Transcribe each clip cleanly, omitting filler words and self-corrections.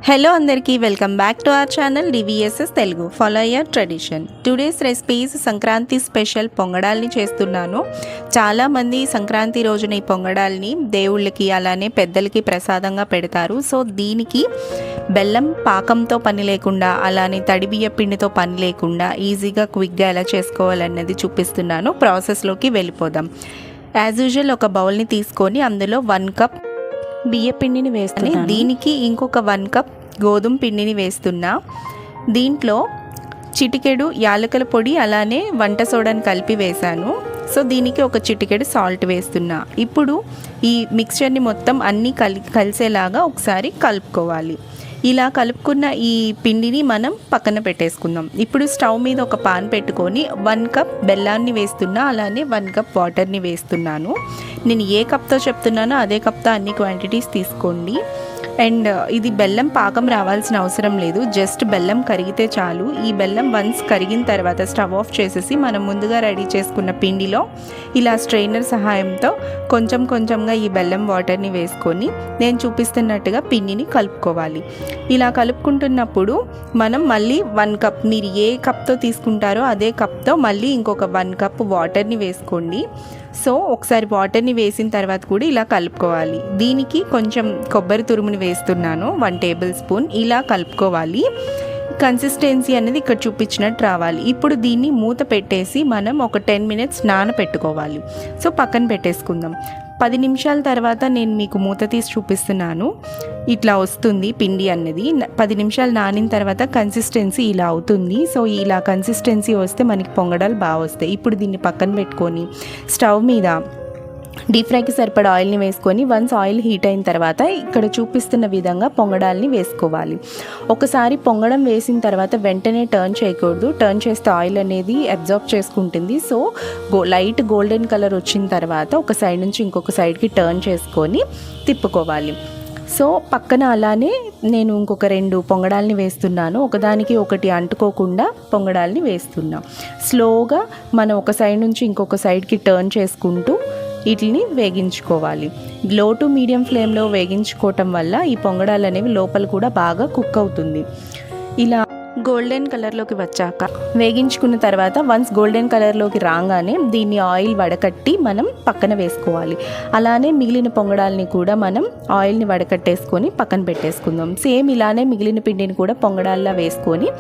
Hello అందరికీ welcome back to our channel DVSS Telugu follow your tradition. Today's recipes Sankranti special పొంగడాల్ని చేస్తున్నాను. చాలామంది సంక్రాంతి రోజున ఈ పొంగడాల్ని దేవుళ్ళకి అలానే పెద్దలకి ప్రసాదంగా పెడతారు. సో దీనికి బెల్లం పాకంతో పని లేకుండా అలానే తడి బియ్య పిండితో పని లేకుండా ఈజీగా క్విక్గా ఎలా చేసుకోవాలన్నది చూపిస్తున్నాను. ప్రాసెస్లోకి వెళ్ళిపోదాం. యాజ్ యూజువల్ ఒక బౌల్ని తీసుకొని అందులో 1 కప్ బియ్య పిండిని వేస్తాను. దీనికి ఇంకొక 1 కప్ గోధుమ పిండిని వేస్తున్నా. దీంట్లో చిటికెడు యాలకుల పొడి అలానే వంట సోడాని కలిపి వేశాను. సో దీనికి ఒక చిటికెడు సాల్ట్ వేస్తున్నా. ఇప్పుడు ఈ మిక్స్చర్ని మొత్తం అన్నీ కలిసేలాగా ఒకసారి కలుపుకోవాలి. ఇలా కలుపుకున్న ఈ పిండిని మనం పక్కన పెట్టేసుకుందాం. ఇప్పుడు స్టవ్ మీద ఒక పాన్ పెట్టుకొని 1 కప్ బెల్లాన్ని వేస్తున్నా, అలానే 1 కప్ వాటర్ని వేస్తున్నాను. నేను ఏ కప్తో చెప్తున్నానో అదే కప్తో అన్ని క్వాంటిటీస్ తీసుకోండి. అండ్ ఇది బెల్లం పాకం రావాల్సిన అవసరం లేదు, జస్ట్ బెల్లం కరిగితే చాలు. ఈ బెల్లం వన్స్ కరిగిన తర్వాత స్టవ్ ఆఫ్ చేసేసి మనం ముందుగా రెడీ చేసుకున్న పిండిలో ఇలా స్ట్రైనర్ సహాయంతో కొంచెం కొంచెంగా ఈ బెల్లం వాటర్ని వేసుకొని నేను చూపిస్తున్నట్టుగా పిండిని కలుపుకోవాలి. ఇలా కలుపుకుంటున్నప్పుడు మనం మళ్ళీ 1 కప్, మీరు ఏ కప్తో తీసుకుంటారో అదే కప్తో మళ్ళీ ఇంకొక 1 కప్ వాటర్ని వేసుకోండి. సో ఒకసారి వాటర్ని వేసిన తర్వాత కూడా ఇలా కలుపుకోవాలి. దీనికి కొంచెం కొబ్బరి తురుముని వేస్తున్నాను, 1 టేబుల్ స్పూన్. ఇలా కలుపుకోవాలి. కన్సిస్టెన్సీ అనేది ఇక్కడ చూపించినట్టు రావాలి. ఇప్పుడు దీన్ని మూత పెట్టేసి మనం ఒక 10 మినిట్స్ నానబెట్టుకోవాలి. సో పక్కన పెట్టేసుకుందాం. 10 నిమిషాల తర్వాత నేను మీకు మూత తీసి చూపిస్తున్నాను. ఇట్లా వస్తుంది పిండి అన్నది. 10 నిమిషాలు నానిన తర్వాత కన్సిస్టెన్సీ ఇలా అవుతుంది. సో ఇలా కన్సిస్టెన్సీ వస్తే మనకి పొంగడాలు బాగా వస్తాయి. ఇప్పుడు దీన్ని పక్కన పెట్టుకొని స్టవ్ మీద డీప్ ఫ్రైకి సరిపడా ఆయిల్ని వేసుకొని వన్స్ ఆయిల్ హీట్ అయిన తర్వాత ఇక్కడ చూపిస్తున్న విధంగా పొంగడాల్ని వేసుకోవాలి. ఒకసారి పొంగడం వేసిన తర్వాత వెంటనే టర్న్ చేయకూడదు. టర్న్ చేస్తే ఆయిల్ అనేది అబ్జార్బ్ చేసుకుంటుంది. సో లైట్ గోల్డెన్ కలర్ వచ్చిన తర్వాత ఒక సైడ్ నుంచి ఇంకొక సైడ్కి టర్న్ చేసుకొని తిప్పుకోవాలి. సో పక్కన అలానే నేను ఇంకొక 2 పొంగడాల్ని వేస్తున్నాను. ఒకదానికి ఒకటి అంటుకోకుండా పొంగడాల్ని వేస్తున్నా. స్లోగా మనం ఒక సైడ్ నుంచి ఇంకొక సైడ్కి టర్న్ చేసుకుంటూ వీటిని వేగించుకోవాలి. లో టు మీడియం ఫ్లేమ్లో వేగించుకోవటం వల్ల ఈ పొంగడాలు అనేవి లోపల కూడా బాగా కుక్ అవుతుంది. ఇలా గోల్డెన్ కలర్లోకి వచ్చాక వేగించుకున్న తర్వాత వన్స్ గోల్డెన్ కలర్లోకి రాగానే దీన్ని ఆయిల్ వడకట్టి మనం పక్కన వేసుకోవాలి. అలానే మిగిలిన పొంగడాలని కూడా మనం ఆయిల్ని వడకట్టేసుకొని పక్కన పెట్టేసుకుందాం. సేమ్ ఇలానే మిగిలిన పిండిని కూడా పొంగడాల్లా వేసుకొని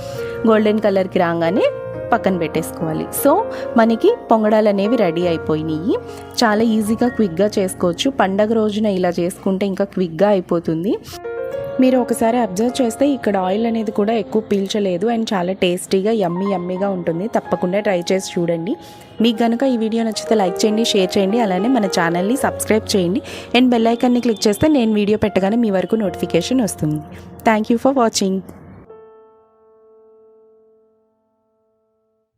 గోల్డెన్ కలర్కి రాగానే పక్కన పెట్టేసుకోవాలి. సో మనకి పొంగడాలు అనేవి రెడీ అయిపోయినాయి. చాలా ఈజీగా క్విక్గా చేసుకోవచ్చు. పండగ రోజున ఇలా చేసుకుంటే ఇంకా క్విక్గా అయిపోతుంది. మీరు ఒకసారి అబ్జర్వ్ చేస్తే ఇక్కడ ఆయిల్ అనేది కూడా ఎక్కువ పీల్చలేదు అండ్ చాలా టేస్టీగా యమ్మీగా ఉంటుంది. తప్పకుండా ట్రై చేసి చూడండి. మీకు కనుక ఈ వీడియో నచ్చితే లైక్ చేయండి, షేర్ చేయండి, అలానే మన ఛానల్ని సబ్స్క్రైబ్ చేయండి అండ్ బెల్ ఐకాన్ని క్లిక్ చేస్తే నేను వీడియో పెట్టగానే మీ వరకు నోటిఫికేషన్ వస్తుంది. Thank you for watching.